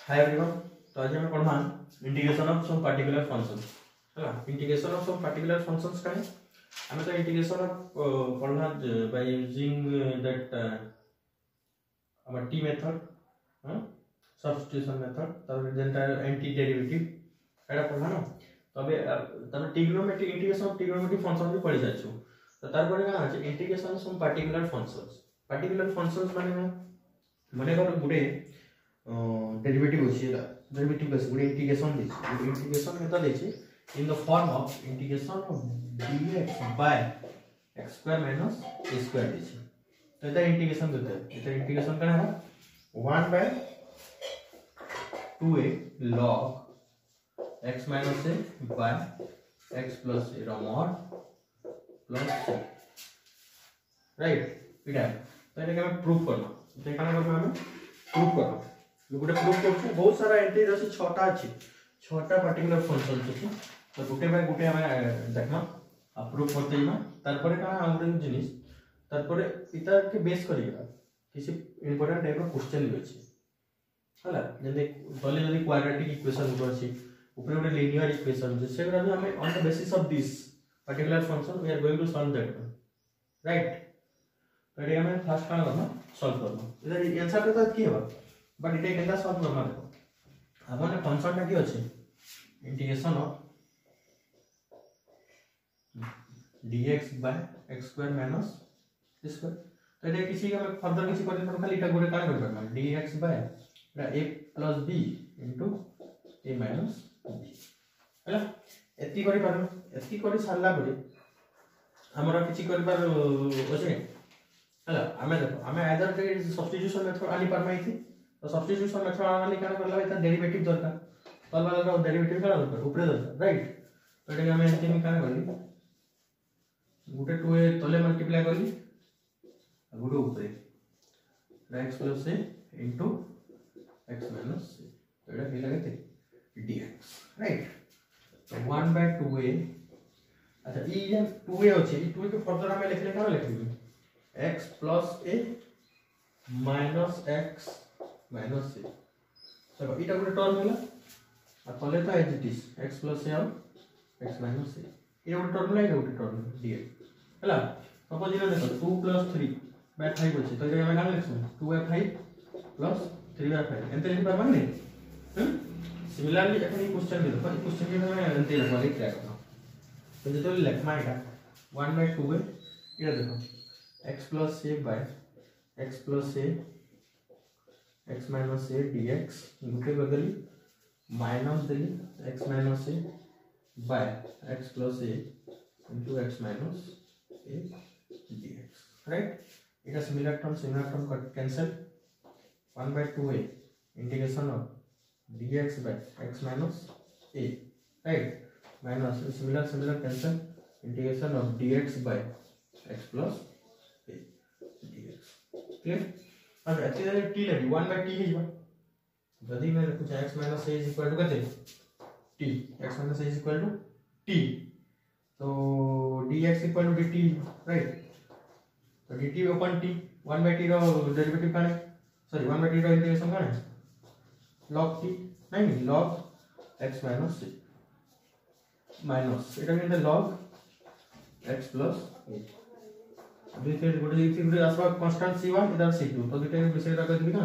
Hi everyone. तो आज हम पढ़मा integration of some particular functions है integration of some particular functions का हमें तो इंटीग्रेशन ऑफ पढ़ना by using that our t method substitution method तब जेंटा एंटी डेरिवेटिव एटा पढ़ना ना तबे तब trigonometric integration of trigonometric function भी पढ़ी जाछु। तो तार पर का আছে integration of some particular functions माने कर गुडे डेरिवेटिव अछि डेरिवेटिव बस गुडे इंटीग्रेशन मेथड अछि in the form of integration of dx by x square minus a square अछि। तो इधर इंटीग्रेशन देते हैं, इधर इंटीग्रेशन करना है 1 by 2a log x minus a by x plus a mod plus c right इटा तो इटा के हम प्रूफ करना इटा काना करना हमें प्रूफ करना गोटे प्रूफ करछु बहुत सारा एंट्री अछि छटा अछि छटा पर्टिकुलर फंक्शन अछि तो गोटे बाय गोटे हमें देखना प्रूफ करते हिमा तार परे काना हमरे जिनिस तारपरे इता के बेस करिया किसी इंपोर्टेंट टाइप ऑफ क्वेश्चन भी अछि हला जदि तले जदि क्वाड्रेटिक इक्वेशन ऊपर अछि ऊपर गोटे लीनियर इक्वेशन जे सेगरा भी हमें on the basis of this particular function we are going to solve that right. तो ये हमें फर्स्ट काना करना सॉल्व करना इधर आंसर तो की होबा बट इटा केदा सॉल्व करना देखो हमने फंक्शन टा की अछि integration of dx by x square minus square तो ये किसी का फर्दर किसी को तो खाली इटा गोटे काना कर करना dx by a plus b into a minus b हैला एती करि पारम एती करि सारला परे हमरा किछि करि पार ओसे हैला हमें देखो हमें आइदर के सब्स्टिट्यूशन मेथड आनी परमाई थी तो सब्स्टिट्यूशन मेथड आनी काना करला इता डेरिवेटिव दरकार तलवा का डेरिवेटिव काना दरकार ऊपर दरकार राइट। तो एटा हमें एती में काना करली गोटे 2a तले मल्टीप्लाई करली गुड ऊपर x plus a into x minus c तो एटा केला केते dx राइट। तो 1 by 2a अच्छा ई जे 2a अछि ई 2 के फर्दर हमें लिखले का लिखबी x plus a minus x minus c तो इटा गुड टर्म होला आ तले तो as it is x plus a और x minus c ये good term like good term dx हला सपोज इना देखो 2 plus 3 by 5 अछि तो ये हमें का लिखसु 2 by 5 plus 3 by 5 एंते लिख पाबा नै सिमिलरली एखन ई क्वेश्चन दे देखो ई क्वेश्चन के हमें एंते लिखवा लिख करना तो जतो लिखमा एटा 1 by 2 ये देखो x plus a by x plus a x minus a dx गुटे बदली minus Delhi x minus a by x plus a into x minus a dx right। it is similar term cancel 1 by 2a integration of dx by x minus a right minus similar cancel integration of dx by x plus a dx clear। अब एते t लेबी 1 by t हिजबा जदी मैं कुछ x minus a is equal to कते t x minus a is equal to t तो dx equal to dt right। तो dt upon t 1 by t रो derivative काने सॉरी 1 by t रो integration काने log t नहीं log x minus c minus एटा के log x plus a अभी फिर गुडे आसबा कांस्टेंट c1 इधर c2 तो दुटे विषय रख देबी ना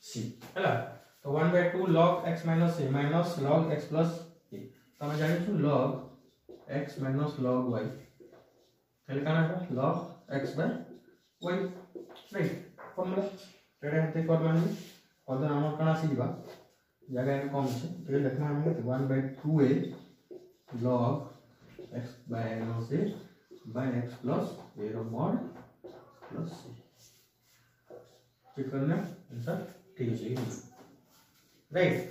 c हैला। तो 1 by 2 log x minus a minus log x plus a तो हम जानि छु log x minus log y फिर काना log x by y right formula एटा हते कर माने अदर हम काना सीबा जगह में कम छै तो लिखना है 1 by 2a log x by minus a by x plus a रो mod plus c चेक करना आंसर ठीक है राइट।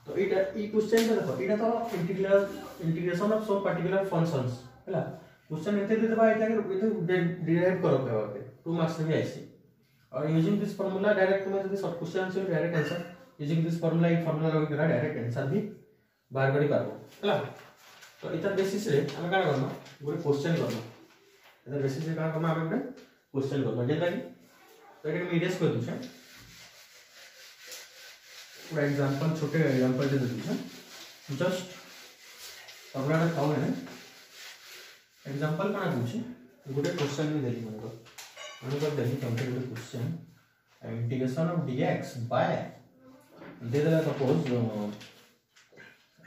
तो इटा ई क्वेश्चन पे देखो इटा तो integration of some particular functions हैला क्वेश्चन एते दे देबा इटा के डिराइव करो पे 2 मार्क्स में आइसी और यूजिंग दिस फार्मूला डायरेक्ट में यदि short question answer direct answer using this formula एक फार्मूला लगा के डायरेक्ट आंसर भी बार करी पारबो हैला। तो इता बेसिस रे हम का करना गोटे क्वेश्चन करना इता बेसिस रे का करना हम गोटे क्वेश्चन करना जेता कि तो एटा मीडियस कर दूछ पूरा एग्जांपल छोटे एग्जांपल दे दूँ जस्ट फॉर्मूला खाओ है एग्जांपल कौन पूछे गोटे क्वेश्चन भी देली मन को देली तुमके गोटे question integration of dx by दे देला सपोज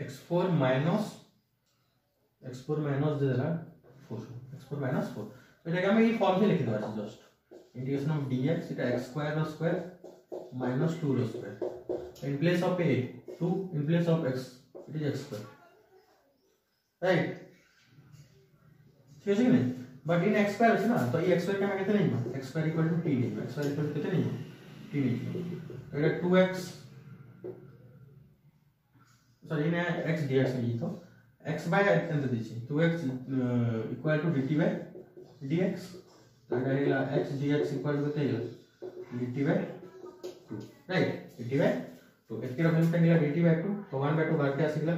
x4 माइनस दे देला 4 x4 माइनस 4 तो एटा हम ई फॉर्म से लिख देबा जस्ट इंटीग्रेशन ऑफ dx इटा x² minus 2 whole square in place of a 2 in place of x it is x square right ठीक है नहीं बट इन x square है ना तो ये x square का कितना नहीं x square equal to t नहीं x square equal to कितना नहीं t नहीं तो ये 2x सॉरी ने x dx नहीं तो x by एंत दीजिए 2x equal to dt by dx तो ये x dx equal to कितना है dt by 2 right dt by 2 इसके रखने पे निकला dt by 2 तो 1/2 बार क्या सिगला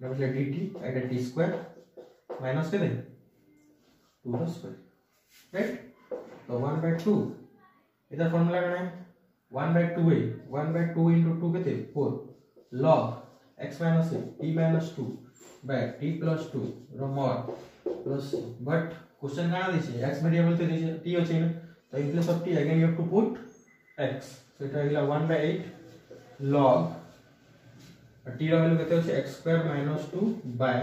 मतलब dt एट t स्क्वायर माइनस के दे 2 का स्क्वायर राइट तो 1/2 इधर फार्मूला क्या है 1/2 है 1/2 into 2 कितने 4 log x minus a t minus 2 by t plus 2 रो mod plus but क्वेश्चन का ना दीजिए x वेरिएबल तो दीजिए t हो चाहिए तो in place of t again you have to put x so it will 1/8 log t रो वैल्यू कितने होचे x square minus 2 by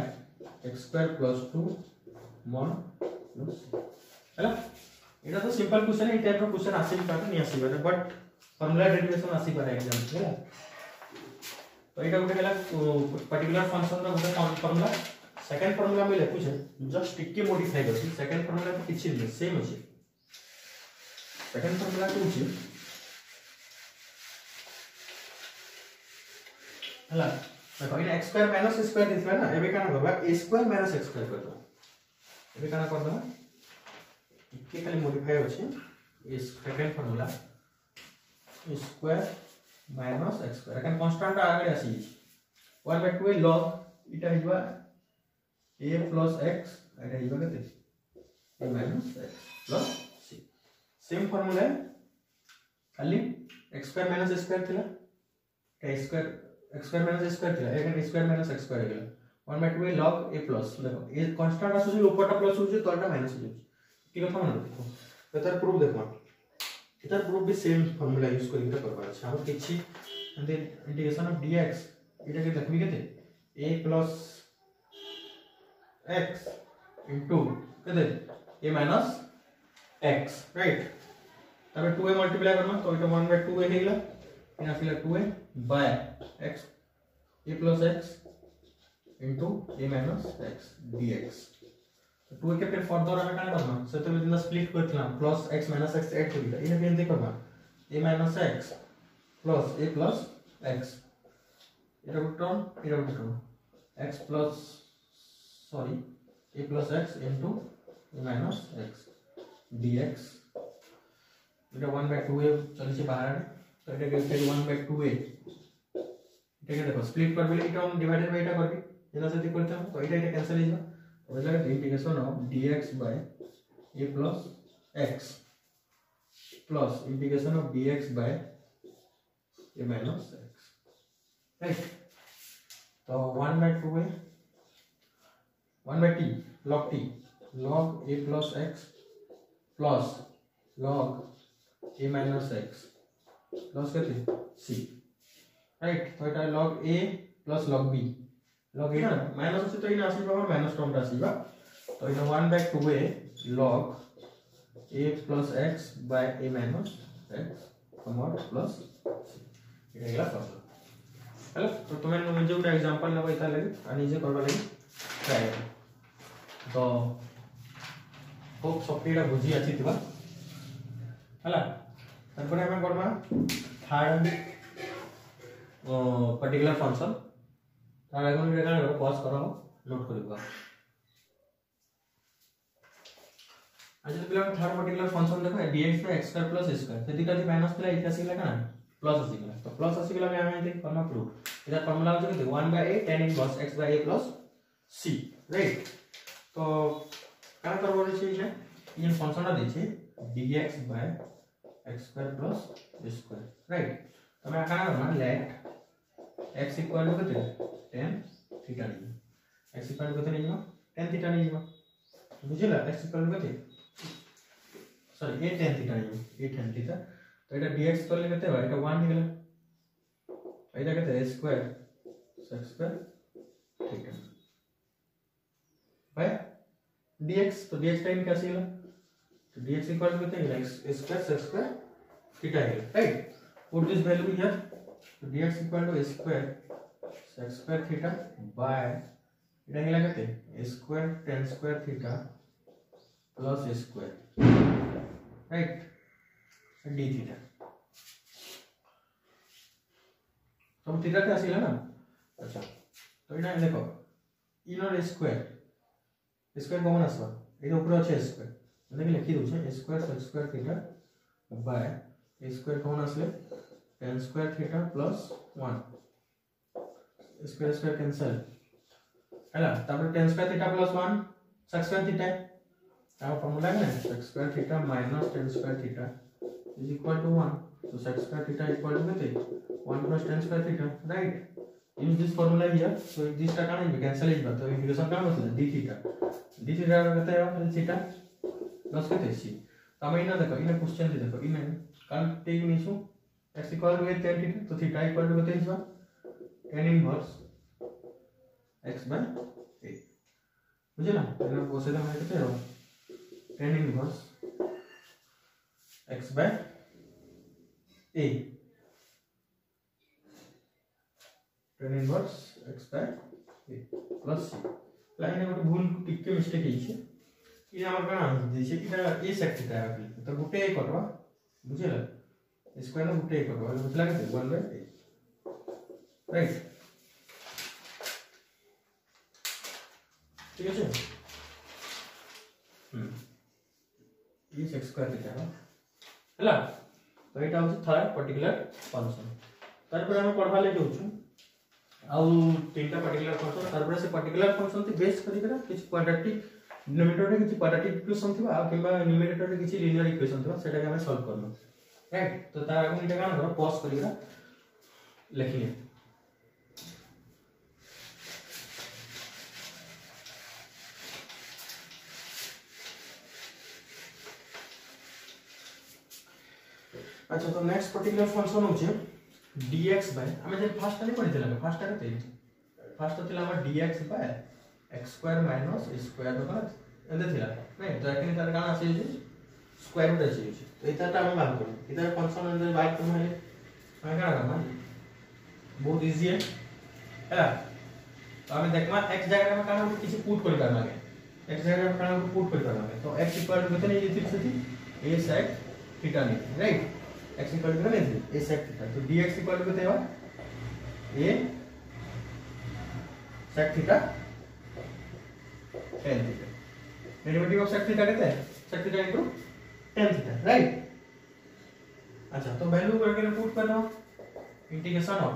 x square plus 2 mod plus हैला एटा तो सिंपल क्वेश्चन है ए टाइप रो क्वेश्चन आसी भी पारे नहीं आसी पारे बट फार्मूला डेरिवेशन आसी पारे एग्जाम हैला तो एटा गोटे हैला पर्टिकुलर फंक्शन रो गोटे फार्मूला सेकंड फार्मूला में लिखु छे जस्ट टिके मॉडिफाई करछि सेकंड फार्मूला तो किछि नहीं सेम अछि सेकंड फार्मूला को छै हला देखो इन x square minus a square दिसला ना एबे काना करबा a square minus x square करबा एबे काना करबा के खाली मॉडिफाई होछि a second formula a square minus x square अकन कांस्टेंट आगे आसी 1/2 log इटा हिबा a plus x एटा हिबा कते a minus x plus c same formula खाली x square minus a square थिला a square x square minus a square थिला एगन a square minus x square गेला 1/2 log a plus देखो a constant आसु ऊपरटा plus हो जे तलटा minus हो जे की कथा मन देखो एतर प्रूफ देखो एतर प्रूफ भी सेम फार्मूला यूज करि के करबा छै हम किछि एंड इंटीग्रेशन ऑफ dx इटा के देखबी केते a plus x into केते a minus x राइट तबे 2a मल्टीप्लाई करना तो इटा 1/2 हे गेला इना फिला 2a by x a plus x into a minus x dx तो 2a के फिर फर्दर हमें क्या करना से तो बिना स्प्लिट करथला plus x minus x add करिला इने केनते करबा a minus x plus a plus x इटा term x plus sorry a plus x into a minus x dx इटा 1/2a चली से बाहर तो इटा के फिर 1/2a इटा के देखो स्प्लिट कर बेले इटा हम डिवाइडेड बाय इटा करके जेना से करते हम तो इटा कैंसिल हो जाए और इला integration of dx by a plus x plus integration of dx by a minus x right तो 1/2a 1/t log t log a plus x plus log a minus x plus कितने c right तो इटा log a plus log b log a ना minus से तो इन आसी power minus term आसीबा तो इन 1/2a log a plus x by a minus x comma plus इटा गेला फार्मूला हेलो तो तुम्हें मुझे गोटे एग्जांपल लेबा इता लगे आ निजे करबा लगे ट्राई तो होप सफीटा बुझी आछि थिबा हला तरपरे हमें करबा थर्ड पर्टिकुलर फंक्शन तार आगे में देखा पॉज करो नोट करबा आज तो पिला थर्ड पर्टिकुलर फंक्शन देखो dx by x square plus a square यदि कथि माइनस पिला इटा सिगला का प्लस आसीगला तो प्लस आसीगला में हमें देख करना प्रूफ इधर फार्मूला हो जे 1/a tan inverse x by a plus c right तो क्या करबो छै इने इन फंक्शन दै छै dx by x square plus a square right तो मैं क्या करना लेट x इक्वल टू केते tan थीटा नहीं x इक्वल टू केते नहीं tan थीटा नहीं बुझिला x इक्वल टू केते सॉरी a tan थीटा नहीं a tan थीटा तो एटा dx करले केते हो एटा 1 निकला एटा केते a square sec square theta भाई dx तो dx टाइम क्या सिला तो dx इक्वल टू केते x square sec square theta है right put this value here तो dx equal to a square sec square theta by एटा हिला केते a square tan square theta plus a square right d theta तो theta क्या सिला ना अच्छा तो एटा देखो इनर स्क्वायर कॉमन आसबा एटा ऊपर আছে स्क्वायर মানে লিখি দउछे a square sec square theta by a square common आसले tan square theta plus 1 square square cancel हैला तापर tan square theta plus 1 sec square theta तापर फार्मूला है ना sec square theta minus tan square theta is equal to 1 तो sec square theta equal to केते 1 plus tan square theta right use this formula here so this टा कान cancel is तो integration का मतलब d थीटा कहते हैं theta plus केते c तमे इना देखो इना क्वेश्चन दे देखो इना कान टेक निसु x equal to tan theta तो थीटा इक्वल टू केते हिसबा tan inverse x bye a बुझे ना इना बसे दम केते हो tan inverse x bye a tan inverse x bye a plus c line में भूल टिके मिस्टेक हिचे ये हमर का दिसे इटा a sec थीटा है तो गुटे एक कटवा बुझेला स्क्वायर में गुटे एक कटवा बुझला के 1 बाय a राइट ठीक है ये sec स्क्वायर थीटा हैला तो एटा होछ थर्ड पर्टिकुलर फंक्शन तार पर हम पढ़वा ले जाउछु आउ तीनटा पर्टिकुलर फंक्शन तार पर से पर्टिकुलर फंक्शन ते बेस करी करा किछ क्वाड्रेटिक डिनोमिनेटर रे किछ क्वाड्रेटिक इक्वेशन थिबा आ किबा न्यूमरेटर रे किछ लीनियर इक्वेशन थिबा सेटा के हम सॉल्व करनो राइट तो तार आगु इटा कान करो पॉज करी करा लिखिए अच्छा तो नेक्स्ट पर्टिकुलर फंक्शन होचे dx बाय हमें जे फर्स्ट नहीं पढ़ी थिला फर्स्ट आते फर्स्ट थिला हमर dx by x square minus a square होगा एंदे थिला नहीं तो एखनी तार काना आसे जे स्क्वायर रूट आसे तो एताटा हम बात करू इधर फंक्शन अंदर बात करना है मैं काना करना बहुत इजी है हैला तो हमें देखमा x जगह में काना किसी पुट कर करना है x जगह में काना पुट कर करना है तो x इक्वल टू कितने ये थी a sec थीटा नहीं राइट x इक्वल टू नहीं a sec थीटा तो dx इक्वल टू कितने होगा a sec theta tan theta derivative of sec theta कितना है sec theta into tan theta right अच्छा तो वैल्यू करके पुट करना integration of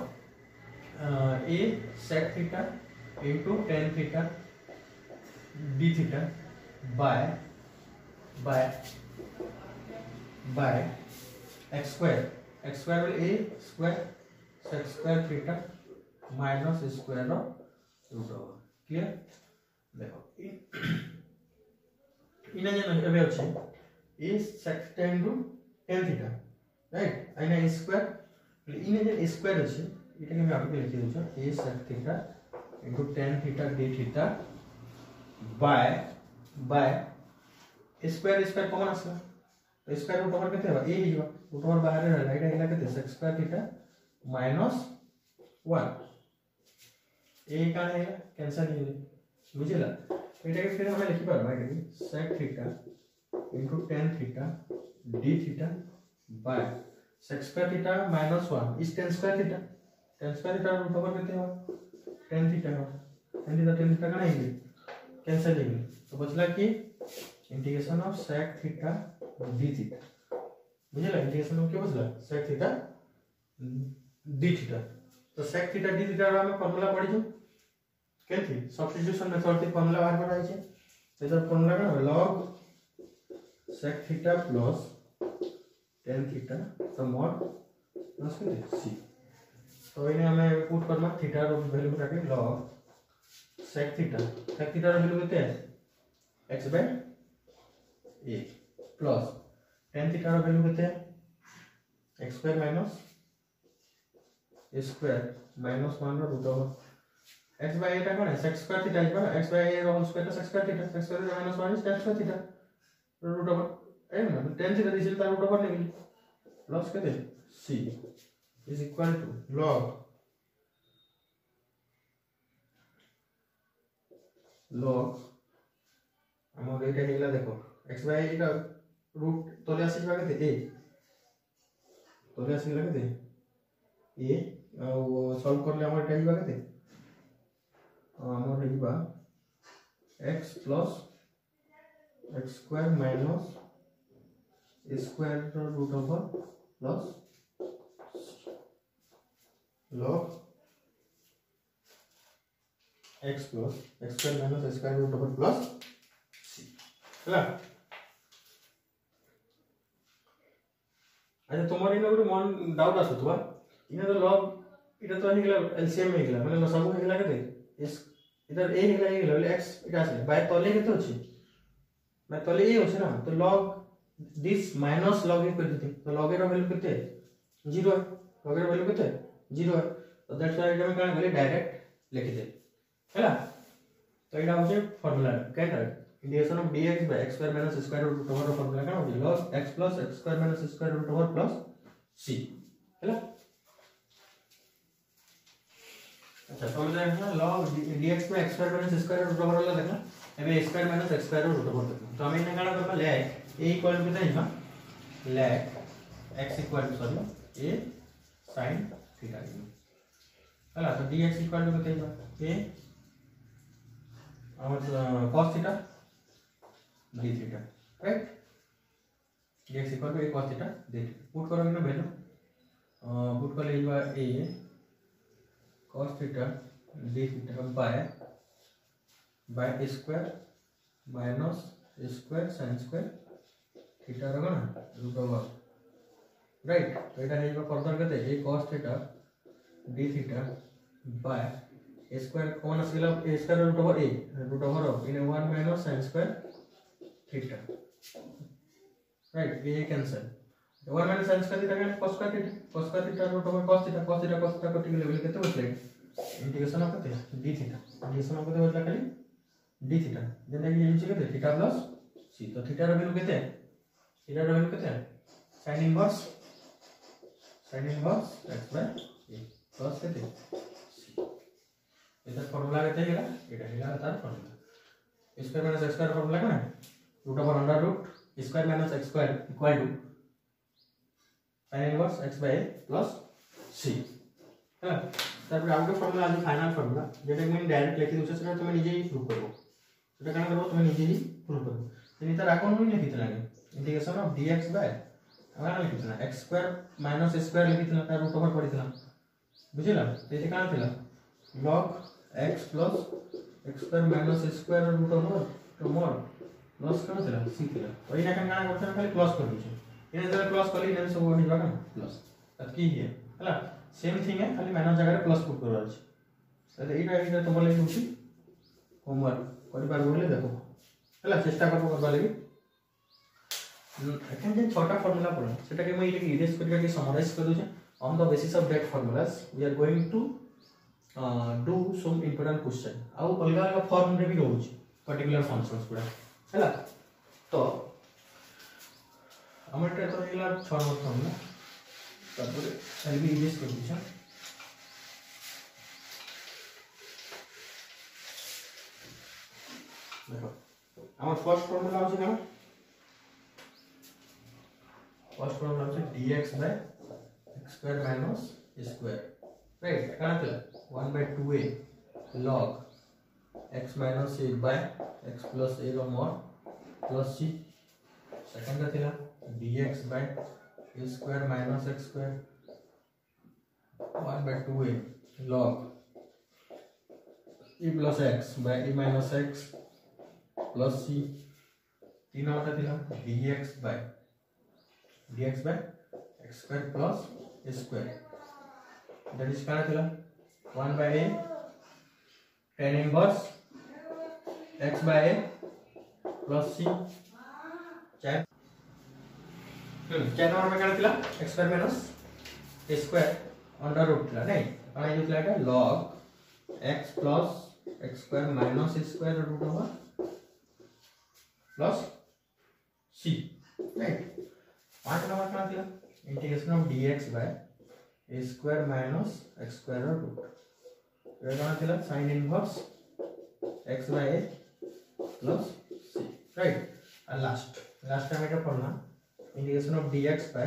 a sec theta into tan theta d theta by x square will a square sec square theta minus square of root over clear देखो इना जे एबे अछि a sec theta into tan theta right आइना a square इना जे a square अछि इटा के हम आपके लिखि दउ छ a sec theta into tan theta d theta bye square common आसला तो स्क्वायर रूट ओवर केते बा a हिजबा रूट ओवर बाहर रहला एटा हिला केते sec square theta minus 1 a का है कैंसिल हो गई बुझिला एटा के फिर हमें लिखि परबा कि sec theta into tan theta d theta by sec square theta minus 1 is tan square theta root over केते बा tan थीटा का नहीं कैंसिल हो गई तो बचला कि integration of sec theta d theta बुझला इंटीग्रेशन ऑफ क्या बचला sec थीटा d थीटा तो sec थीटा d थीटा रा में फार्मूला पढ़ी जो केथि सब्स्टिट्यूशन मेथड से फार्मूला बाहर पढ़ाई छे तो फार्मूला का log sec theta plus tan theta तो mod प्लस c तो इने हमें पुट करना थीटा रो वैल्यू काटे log sec थीटा रो वैल्यू केते है x bye a plus tan theta रो वैल्यू केते है x square minus a square minus 1 रो root over x bye a टा कोन है sec स्क्वायर थीटा इज बराबर x बाय a रो होल स्क्वायर टा sec square theta sec square minus 1 is tan square theta root over a ना tan theta this is the root over लेंगे plus केते c is equal to log हमर एटा हेला देखो x bye a का root तले आसी बा केते a तले आसी बा केते a और सॉल्व करले हमर एटा हिबा केते हमर हिबा x plus x square minus a square root over plus log x plus x square minus x square root over plus c ହେଲା अच्छा तुम्हारे इने ଗୋଟେ मन डाउट आसुतबा इने तो log इटा तो हिगला एलसीएम में हिगला माने सब हिगला केते इस इधर a हिगला बोले x इटा आसे बाय तले केते अछि मैं तले a अछि ना तो log this minus log a कर देते तो log a रो वैल्यू केते 0 है log a रो वैल्यू केते 0 है तो दैट्स व्हाई हम कान बोले डायरेक्ट लिख दे हैला तो एटा होचे फार्मूला कैटा integration of dx by x square minus square root over formula का होचे log x plus x square minus square root over plus c हैला अच्छा तो हम देखना log dx by x square minus square root over वाला देखना एबे x square minus x square root over देखना तो हम इने काना करबा ले a इक्वल टू कितना है ले x equal to sorry a sin theta हैला तो dx इक्वल टू कितना है a हमर cos theta d theta right dx equal to a cos theta d put करो इनो वैल्यू पुट कर लेबा a cos theta d theta by a square minus a square sin square theta रो ना root over right तो एटा हेबा further केते a cos theta d theta by a square common आसला a square root over of in 1 minus sin square theta right ये cancel 1 minus sin square theta का cos square theta root over cos theta को टिक लेवल केते बचले integration of केते d theta integration of केते बचला खाली d थीटा जेने कि यूज केते थीटा प्लस c तो थीटा रो वैल्यू केते sin inverse x bye a plus केते इधर फार्मूला केते हेला एटा हेला तार formula square minus x square formula का root over under root square minus x square equal to sin inverse x bye a plus c है तापर आउट फार्मूला आज फाइनल फार्मूला जेटा मैं डायरेक्ट लिखि दोछ सेटा तुम निजे ही प्रूव करबो सेटा काना करबो तुम निजे ही प्रूव करबो तेनी तार आकोन में लिखितला इंटीग्रेशन ऑफ dx बाय आना लिखितला x square minus a square लिखितला तार रूट ओवर पड़ितला बुझिला तेते काना थिला log x plus x square minus a square root over to more plus कौन थिला c थिला ओइ ना काना करछन खाली प्लस कर दिछे इने जरा प्लस कली इने सब होई जागा प्लस तत की है हला सेम थिंग है खाली माइनस जगह प्लस पुट करवा छै त एटा तुम लागि होछि होमवर्क करि बार बोले देखो हला चेष्टा करबो करबा लागि एखन जे छोटा फार्मूला पढो सेटा के मैं इले इरेज करिका के समराइज कर दोछ on the basis of that formulas we are going to do some important question आउ अलगा अलगा फॉर्म रे भी रहउछ पर्टिकुलर फंक्शंस पुरा हैला तो हमर टे तो इला 6 नंबर फॉर्मूला तापर एल बी इरेज कर दिछा देखो हमर फर्स्ट फार्मूला होछि ना फर्स्ट फार्मूला होछि dx by x square minus a square right काना थिला 1 by 2a log x minus a by x plus a रो mod plus c सेकंड का थिला dx by a square minus x square 1 by 2a log e plus x by e minus x plus c तीन होता थिला dx by x square plus a square that is काना थिला 1 by a tan inverse x by a plus c चाहे क्या number में काना थिला x square minus a square under root थिला नहीं काना जो थिला एटा log x plus x square minus a square root over plus c right पांच नंबर काना थिला integration of dx by a square minus x square root ये काना थिला sin inverse x by a plus c right and last time एटा पढ़ना integration of dx by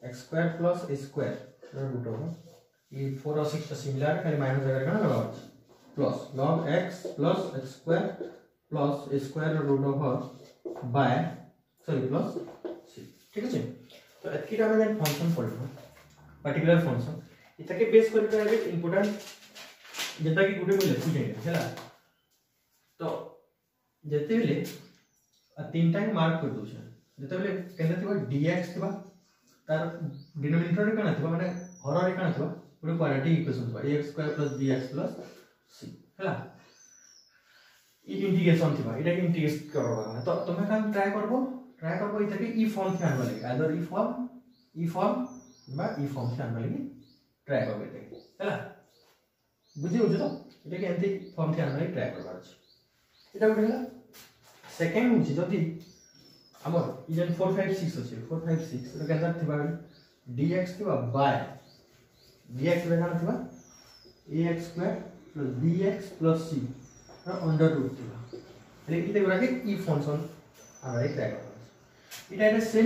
x square plus a square root over ये 4 और 6 similar खाली minus वगैरह का लगाओ plus log x plus x square plus a square root over by sorry plus c ठीक है तो एतकी टा में फंक्शन पढ़ना पर्टिकुलर फंक्शन इतके बेस कर के एक इंपोर्टेंट जेता कि गुटे मिले पूछे हैला तो जेते बेले तीन टाइम मार्क कर दोछ जेते बेले केनता थिबा dx थिबा तार डिनोमिनेटर रे काना थिबा माने हर रे काना थिबा पुरो क्वाड्रेटिक इक्वेशन थिबा ax2 + bx + c हैला ई इंटीग्रेशन थिबा एटा इंटीग्रेट करबा तो तुमे काम ट्राई करबो इतके ई फॉर्म थे आनबा लागि आदर ई फॉर्म बा ई फॉर्म थे आनबा लागि ट्राई करबो इतके हैला बुझि होछ तो इतके एंती फॉर्म थे आनबा लागि ट्राई करबा अछि एटा गुटेला सेकंड होछि जदि हमर इजन 4 5 6 अछि 4 5 6 एटा केनता थिबा dx थिबा by dx बेना थिबा ax2 + bx + c under root थिबा એટલે इते गुरा के ई फंक्शन आरे ट्राई करबा इटा सेम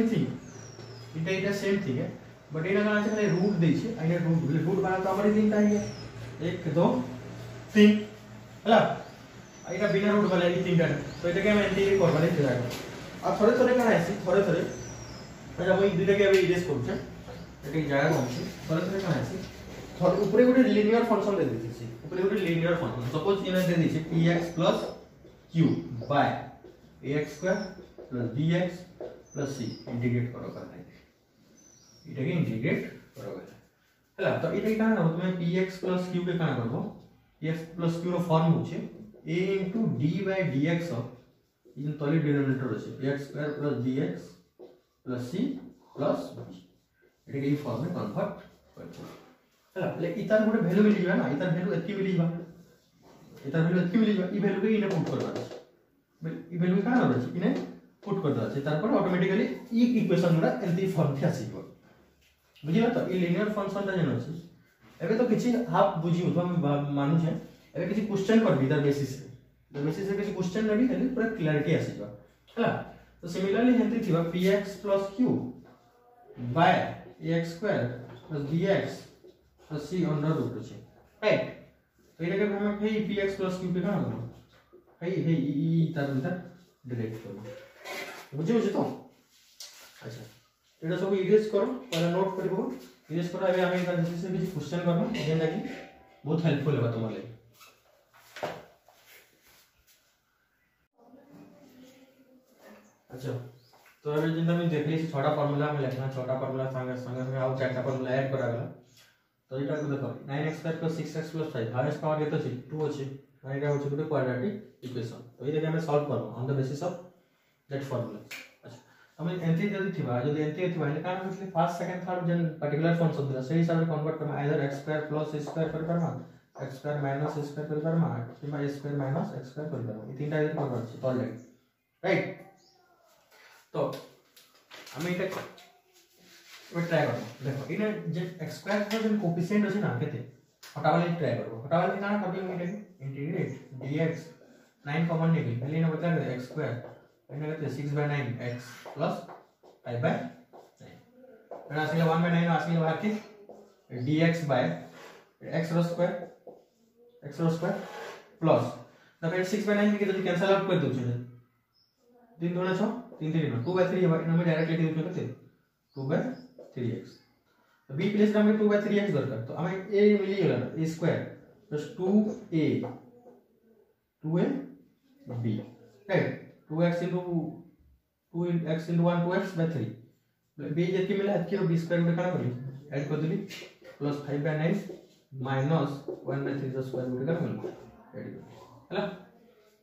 थिंग है बट एना काना छै रूट दै छै आइने रूट बना तो हमर तीनटा है 1 2 3 हला एटा बिना रूट वाला ई तीनटा तो एटा के हम एंटी करबा ले ट्राई करब आ थोड़े काना आसी थोड़े अच्छा हम दुइटा के अबे इरेज करू छै एटा जागा कम छै थोड़े काना आसी थोड़े ऊपर गोटे लिनियर फंक्शन दे दै छै ऊपर गोटे लिनियर फंक्शन सपोज इने दे दै छै px + q by ax2 + bx + c integrate करो करना है इटा के इंटीग्रेट करो हैला तो इटा काना हो तुमे px + q के काना करबो px + q रो फॉर्म हो छै a * d / dx इन तले डिनोमिनेटर अछि x2 + bx + c + b इटा के ई फॉर्म में कन्वर्ट करबो हैला ले इतार गोटे वैल्यू मिल जिबा ना इतार वैल्यू एतकी मिल जिबा ई वैल्यू के इने पुट करबा ई वैल्यू काना रहै छै इने पुट कर दे तारपर ऑटोमेटिकली ई इक्वेशन गुडा एंती फॉर्म थे आसीबो बुझिला तो ई लिनियर फंक्शन ता जनो अछि एबे तो किछि हाफ बुझियो तो हम मानु छै एबे किछि क्वेश्चन कर बिदर बेसिस रे किछि क्वेश्चन रेडी खाली पूरा क्लैरिटी आसीबा हैला तो सिमिलरली हेंती थिबा px + q by ax2 + bx + c under root अछि राइट तो इने के हम हे px + q पे काना करो हे ई तार भीतर डिलीट करो बुझे तो अच्छा एटा सब इरेज करो पहले नोट करबो इरेज करो अबे हम एटा जैसे भी क्वेश्चन करबो जेन लागि बहुत हेल्पफुल होबा तुम लागि अच्छा तो अबे जेन हम देखली छटा फार्मूला हम लिखना छटा फार्मूला संगे संगे आउ चारटा फार्मूला ऐड करा गला तो एटा को देखो 9x2 + 6x + 5 हाईएस्ट पावर केते अछि 2 अछि एटा होछि गुटे क्वाड्रेटिक इक्वेशन तो एटा हम सॉल्व करबो on the basis of that formula अच्छा हमें एंटी जदी थिबा जदी एंटी थिबा ले कान होछि फर्स्ट सेकंड थर्ड जन पर्टिकुलर फंक्शन दिला सही हिसाब से कन्वर्ट करना आइदर x2 + a2 कर परमा x2 - a2 कर परमा किबा a2 - x2 कर परमा ई तीनटा इधर कन्वर्ट छै तोर लागि राइट तो हम एटा वे ट्राई करो देखो इने जे x2 का जन कोएफिशिएंट अछि ना केते हटावाले ट्राई करो हटावाले ना करबे हम एटा इंटीग्रेट dx 9 कॉमन निकल पहले ने बता दे x2 इने कहते 6/9 x plus 5/9 एना असले 1/9 असले बाहर के dx by x रो स्क्वायर प्लस ना फिर 6/9 के जल्दी कैंसिल आउट कर दो छे 3 2 6 3 3 2/3 है इनमें डायरेक्टली लिख दो केते 2/3x तो b प्लेस में 2/3x दरकार तो हमें a मिली गेला a square plus 2a b right 2x into 2x into 1 2x by 3 b जेति मिला एतकी रो b स्क्वायर उठे काना करली ऐड कर देली plus 5/9 minus 1/3 the square root का मिलबो हैला।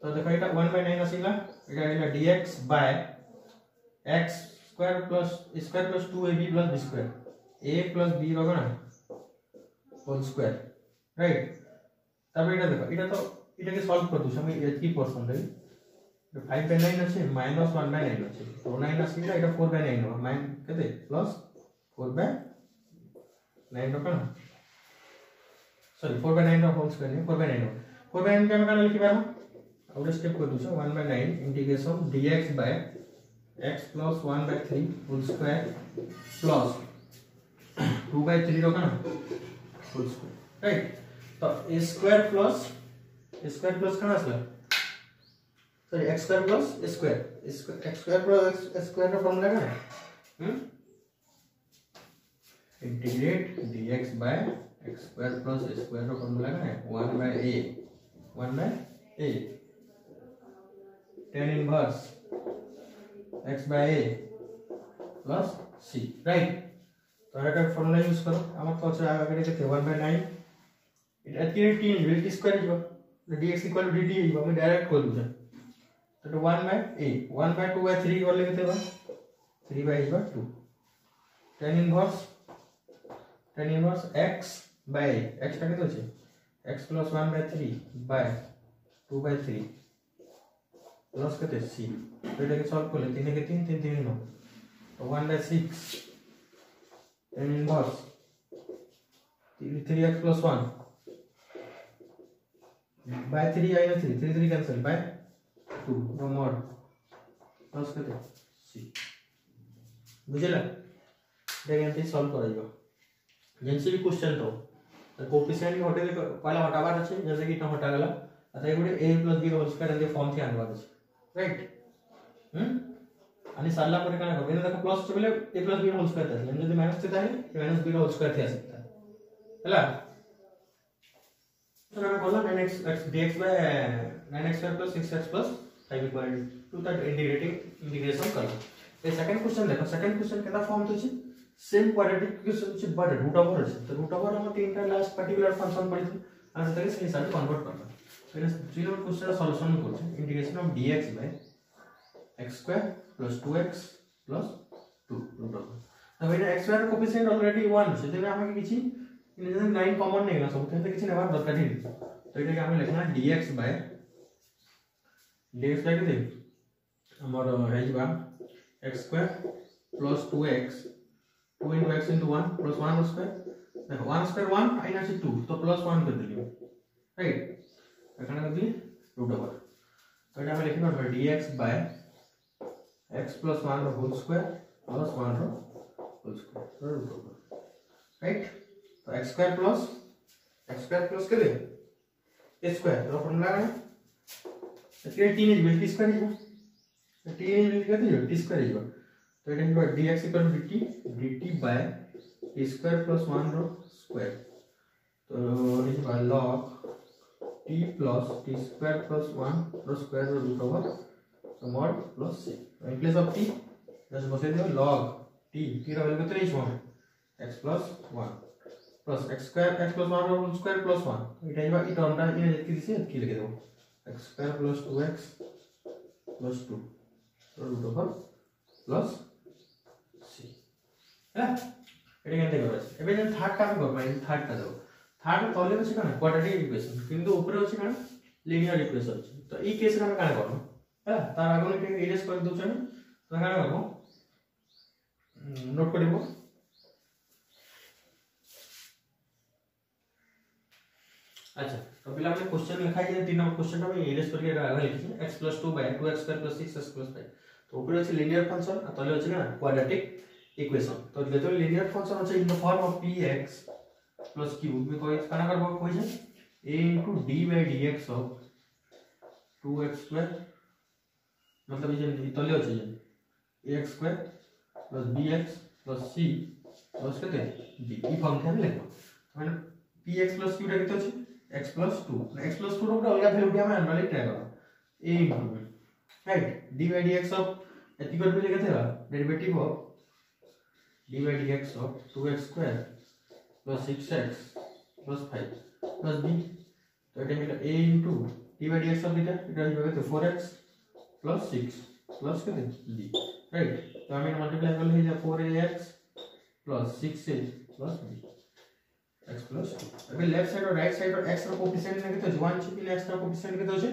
तो देखो एटा 1/9 आसीला, एटा आइला dx by x square plus 2ab plus b square a plus b रहो ना होल स्क्वायर राइट। तब एटा देखो एटा तो एटा के सॉल्व कर दूछ हम एतकी परसेंट रे 5/9 আছে माइनस 1/9 আছে तो 9 आसीला एटा 4/9 हो माइन केते प्लस 4/9 रखो ना सॉरी 4/9 रो होल स्क्वायर 4/9 हो 4/9 के हम काना लिखि पाबो और स्टेप कर दूछ 1/9 integration dx by x plus 1/3 whole square plus 2/3 रखा ना whole square राइट। तो a square plus कहाँ आसला sorry x square plus a square x square plus a square का फॉर्मूला क्या है integrate dx by x square plus a square का formula क्या है 1/a tan inverse x by a plus c right. तो एटा formula use करो हमर तो अच्छा आगे के 1/9 इट एटकी t स्क्वायर जो dx इक्वल टू dt हम डायरेक्ट कर दूं तो 1/a 1/2/3 कर लेते बा 3/2 tan inverse x by x का कितना है x plus 1/3 by 2/3 प्लस कितने c तो इधर के सॉल्व कर ले 3 के 3 3 3 9 तो 1/6 tan inverse 3x plus 1 by 3 आई ना 3 3 cancel by 2 no more plus कितने c बुझला देखिए सॉल्व कराइबो जेनसे भी क्वेश्चन तो कोएफिशिएंट हटे पहला हटाबार अछि जैसे कि इतना हटा गला आता एगुडे a + b whole square and form थी आनबार अछि राइट आणि सारला पर काय करबे देखो प्लस चे बेले a + b होल स्क्वायर था जदी माइनस थे ताहे माइनस b होल स्क्वायर थी आ सकता हैला। तो हम बोला 9x dx by 9x square + 6x + 5 = 2 that integration कर। ए सेकंड क्वेश्चन देखो सेकंड क्वेश्चन केदा फॉर्म तो छी सेम क्वाड्रेटिक इक्वेशन छी बट रूट ओवर अछि तो रूट ओवर हम तीनटा लास्ट पर्टिकुलर फंक्शन पढ़ी थी आ से से हिसाब से कन्वर्ट करना पहले 0 क्वेश्चन सॉल्यूशन करछ integration of dx by x square plus 2x plus 2 root over तब एटा x square कोएफिशिएंट ऑलरेडी 1 छै तेने हम किछि इन जन 9 कॉमन नै ना सब ते किछि नेबार दरकार नै तो एटा के हम लिखना dx by के हमर है बा x square plus 2x 2 into x into 1 plus 1 square देखो 1 square 1 आइना से 2 तो plus 1 कर दिलियो राइट एखन कर दिली रूट ओवर तो एटा हम लिखना dx by x plus 1 रो होल स्क्वायर plus 1 रो whole square root over right. तो x square plus के दे a square रो फॉर्मूला है इसके 3 इज t स्क्वायर है 3 इज के t स्क्वायर है तो it is dx dt by t square plus 1 रो स्क्वायर तो it is log t plus t square plus 1 रो स्क्वायर रो रूट ओवर तो mod plus c in place of t just बसे दियो log t रो वैल्यू कितना है x plus 1 plus x square x plus 1 रो स्क्वायर plus 1 इटा इबा ई टर्मटा इन जेतकी दिसे की लिखे देबो x square plus 2x plus 2 root over plus c है एटा केते करबा एबे जे थर्ड टा करबा इन थर्ड टा दो थर्ड तले अछि कना क्वाड्रेटिक इक्वेशन किंतु ऊपर अछि कना लीनियर इक्वेशन अछि तो ई केस रे हम काना करबो है तार आगो ने इरेज कर दउ छन तो काना करबो नोट करबो अच्छा तो पिला हमने क्वेश्चन लिखा है 3 नंबर क्वेश्चन में इरेज करके आगे लिखि x + 2 / 2x ² + 6x + 5 तो ऊपर अछि लीनियर फंक्शन आ तले अछि ना क्वाड्रेटिक इक्वेशन तो जेतो लीनियर फंक्शन अछि in the form of px + q में कोई काना करबो कोइ छै a * d/dx ऑफ 2x² मतलब ये तले अछि ax² + bx + c + केते d ई फॉर्म थे लिखो माने px + q टा केते अछि x plus 2 x plus 2 रो अलग वैल्यू के हम एनालाइज ट्राई करो a right d/dx of ethical पे केते बा derivative of d/dx of 2x² plus 6x plus 5 plus b तो এটা হলো a into d by dx of theta এটা হবে কত 4x plus 6 plus কত b রাইট তো আমি মাল্টিপ্লাই করলে হয়ে যায় 4ax plus 6a plus b x plus 2 अबे लेफ्ट साइड और राइट साइड और x ର कोएफिशिएंट ने केते 1 छिपिले x ର कोएफिशिएंट केते होचे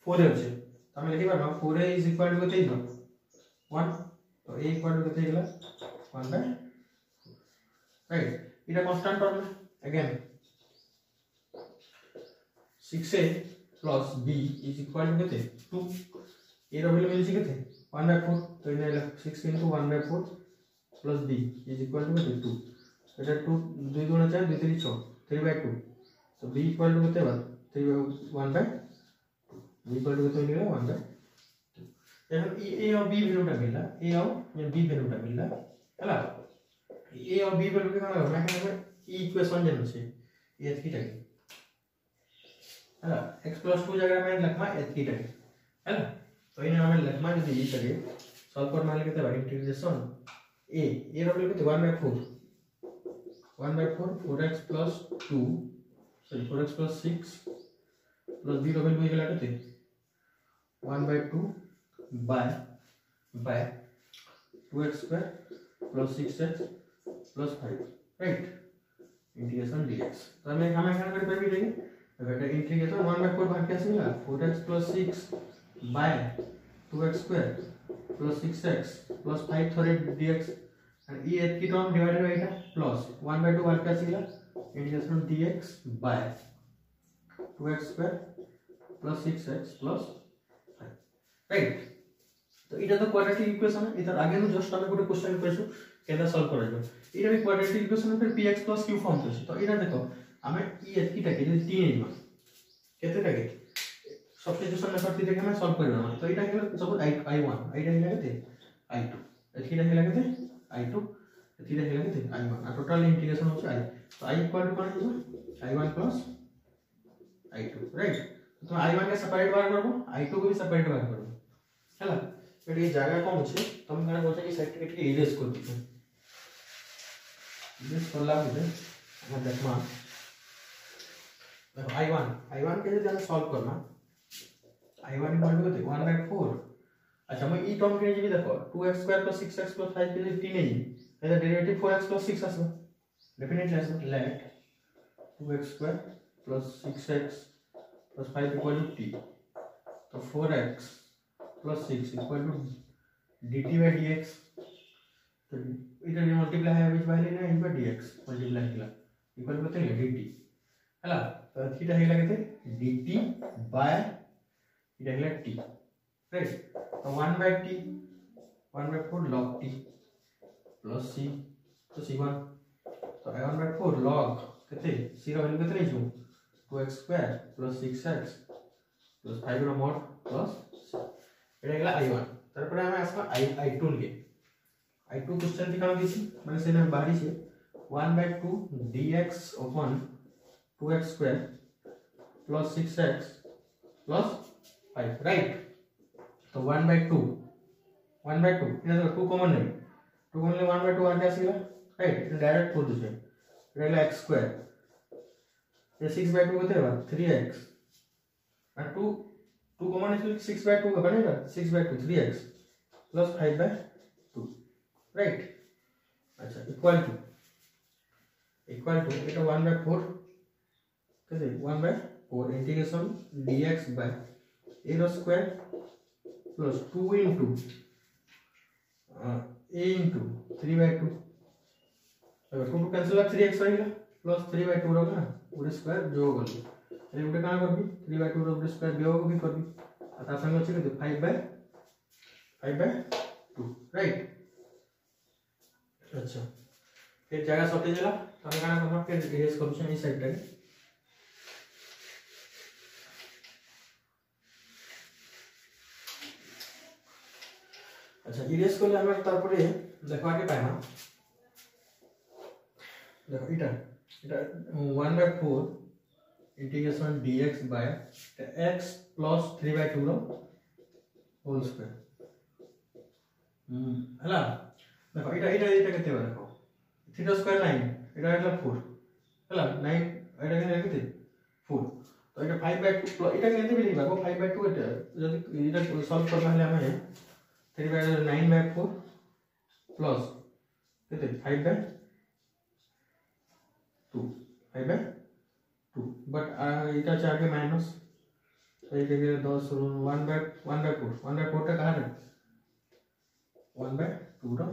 4 होचे तो हम लिखि पारबा 4a is equal to केते हो 1 तो a equal to केते गेला 1 by राइट इटा constant term again 6a plus b is equal to केते 2 a ର वैल्यू मिलछि केते 1 by 4 तो इने 6 into 1 by 4 plus b is equal to केते 2 এটা 2 2 गुणा 4 2 3 6 3 by 2 तो b इक्वल टू कितने बार 3 by 1 by 2 b equal to कितने मिलेगा 1 by 2 এখন a और b ভ্যালুটা মিললা a और b ভ্যালুটা মিললা হলা a और b ভ্যালু কে কানা আমরা এখানে ইকুয়েশন জানছি a থিটা হলা x + 2 জায়গা में लिखमा a थीटा হলা तो इने हमें लिखमा যদি এই করে সলভ করতে মানে কিতে বাকি ইন্টিগ্রেশন a এর ভ্যালু কিতে 1 by 4 1 by 4 4x plus 2 sorry 4x plus 6 plus 0 value हो गया कितने 1 by 2 by 2x square plus 6x plus 5 right integration dx तो हमें क्या कर पाएंगे देखिए बेटा इंटीग्रेशन 1 by 4 भाग कैसे मिला 4x plus 6 by 2x square plus 6x plus 5 थोड़े dx and e की टर्म डिवाइडेड बाय এটা प्लस 1 by 2 बार क्या सिला integration dx by 2x square plus 6x plus 5 right तो এটা তো কোয়াড্রেটিক ইকুয়েশন এটার আগে আমি জাস্ট আমি ଗୋଟେ क्वेश्चन করেছো কেটা সলভ করাইবো এটা আমি কোয়াড্রেটিক ইকুয়েশন এর px + q ফর্ম করেছি তো এটা দেখো আমি e কিটাকে যদি 3 নিবা কেতেটাকে সাবস্টিটিউশন মেথড দিয়ে দেখে আমি সলভ করব না তো এটা হলো সপোজ i1 এটা হলো কেতে i2 এটা হলো কেতে i2 थीटा है कितने i1 और टोटल इंटीग्रेशन होছে i तो i इक्वल टू कौन है i1 प्लस i2 राइट तो तुम i1 के सेपरेट बार करबो i2 को भी सेपरेट बार करबो हैला एटी जगह कम होছে तुम काना बोलछ कि साइड के इरेज कर दो इरेज करला बोले हम देखमा देखो i1 के जब सॉल्व करना i1 इक्वल टू 1 by 4 अच्छा मैं ई टर्म के जी देखो 2x square plus 6x plus 5 के 3 है एदा डेरिवेटिव 4x plus 6 आसबो डेफिनेटली आसबो let 2x square plus 6x plus 5 equal to t तो 4x plus 6 equal to dt by dx तो इधर मल्टीप्लाई है विच वैल्यू ना इन पर dx मल्टीप्लाई किला इक्वल करते हैं dt हला तो थीटा हेला केते dt by इधर हेला t राइट तो 1 by t 1 by 4 log t plus c तो c1 तो 1 by 4 log कितने c रो वैल्यू कितने जो 2x square plus 6x plus 5 रो mod plus এটা গেল i1 তারপরে আমি আসবা i2 কে i2 क्वेश्चन কি কাম দিছি মানে সেটা বাড়িছে 1 by 2 dx upon 2x square plus 6x plus 5 right तो 1 by 2 এটা তো 2 कॉमन नहीं 2 कॉमन ले 1 by 2 आ गया सीधा राइट ये डायरेक्ट कर दीजिए रहेगा x स्क्वायर ये 6 by 2 होते हैं 3x और 2 कॉमन है 6 by 2 का बनेगा 6 by 2 3x plus 5 by 2 right अच्छा इक्वल टू এটা 1 by 4 कैसे 1 by 4 integration dx by a square plus 2 into a into 3 by 2 अगर 2 कैंसिल है 3x रहेगा plus 3 by 2 रहेगा पूरे स्क्वायर जो होगा ये उठे कहां करबी 3 by 2 रो पूरे स्क्वायर जो भी करबी आता संग अछि के 5 by 2 राइट अच्छा फिर जगह शॉर्टेज होला तमे कहां करबा फिर इरेज करूछन ई साइड रे अच्छा इरेज করলে আমরা তারপরে দেখো আগে পাই না देखो এটা 1 by 4 integration dx by x plus 3 by 2 रो होल स्क्वायर हला देखो এটা কেতে হবে দেখো थीटा स्क्वायर 9 এটা হলো 4 हला 9 एटा के केते 4 तो एटा 5/2 एटा केते भी लिखबा को 5/2 एटा जदी एटा सॉल्व करबा हले हमें 3/9/4 प्लस केते 5/2 बट एटा चार के माइनस तो ये के 10 1/4 टा कहां है 1/2 रो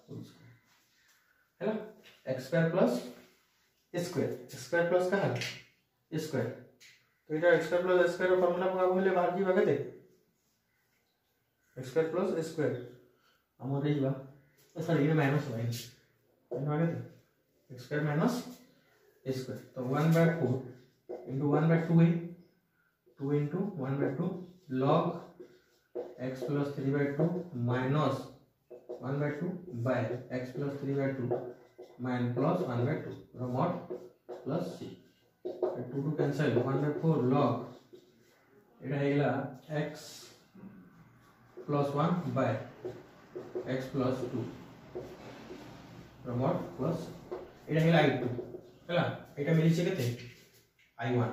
होल स्क्वायर हैला x² प्लस स्क्वायर प्लस कहां स्क्वायर तो एटा x² प्लस स्क्वायर फार्मूला पका बोले बाहर जी भागे दे x² प्लस स्क्वायर हमर रेबा सॉरी ये माइनस y इन भागे दे x² माइनस स्क्वायर तो 1/4 into 1/2 है 2 into 1/2 log x plus 3/2 minus 1/2 by x plus 3/2 minus plus 1/2 mod plus c 2 cancel 1/4 log এটা হইলা x plus 1 by x plus 2 mod plus এটা হইলা i2 হলা এটা মিলিছে কেতে i1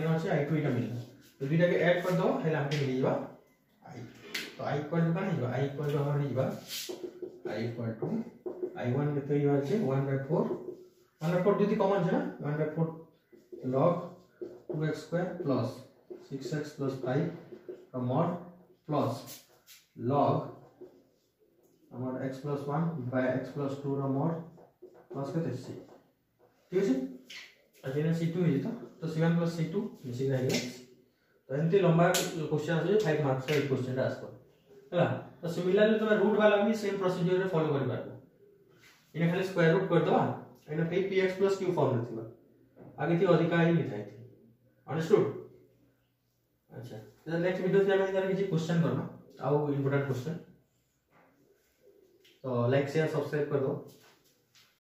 ইনো আছে i2 এটা মিললা तो दुईटा के ऐड कर दो हेला हमके मिल जाबा i तो i इक्वल टू का नहीं बा i इक्वल टू हमर जाबा i इक्वल टू i1 के तो ये আছে 1/4 যদি कॉमन है ना 1/4 log 2x² plus 6x plus 5 का mod plus log हमर x plus 1 by x plus 2 रा mod plus के c ठीक है अजेना c2 है तो c1 plus c2 मिसिंग रहेगा तो एंती लंबा क्वेश्चन आसे 5 मार्क्स का क्वेश्चन आसको हला तो सिमिलरली तुम रूट वाला भी सेम प्रोसीजर रे फॉलो करि पारबो इने खाली स्क्वायर रूट कर दवा एने पे px q फॉर्म रहथिबा आगे थी अधिक ही लिखाई थी अंडरस्टूड अच्छा तो नेक्स्ट वीडियो से हम इधर किसी क्वेश्चन करना आउ इंपोर्टेंट क्वेश्चन तो लाइक शेयर सब्सक्राइब कर दो।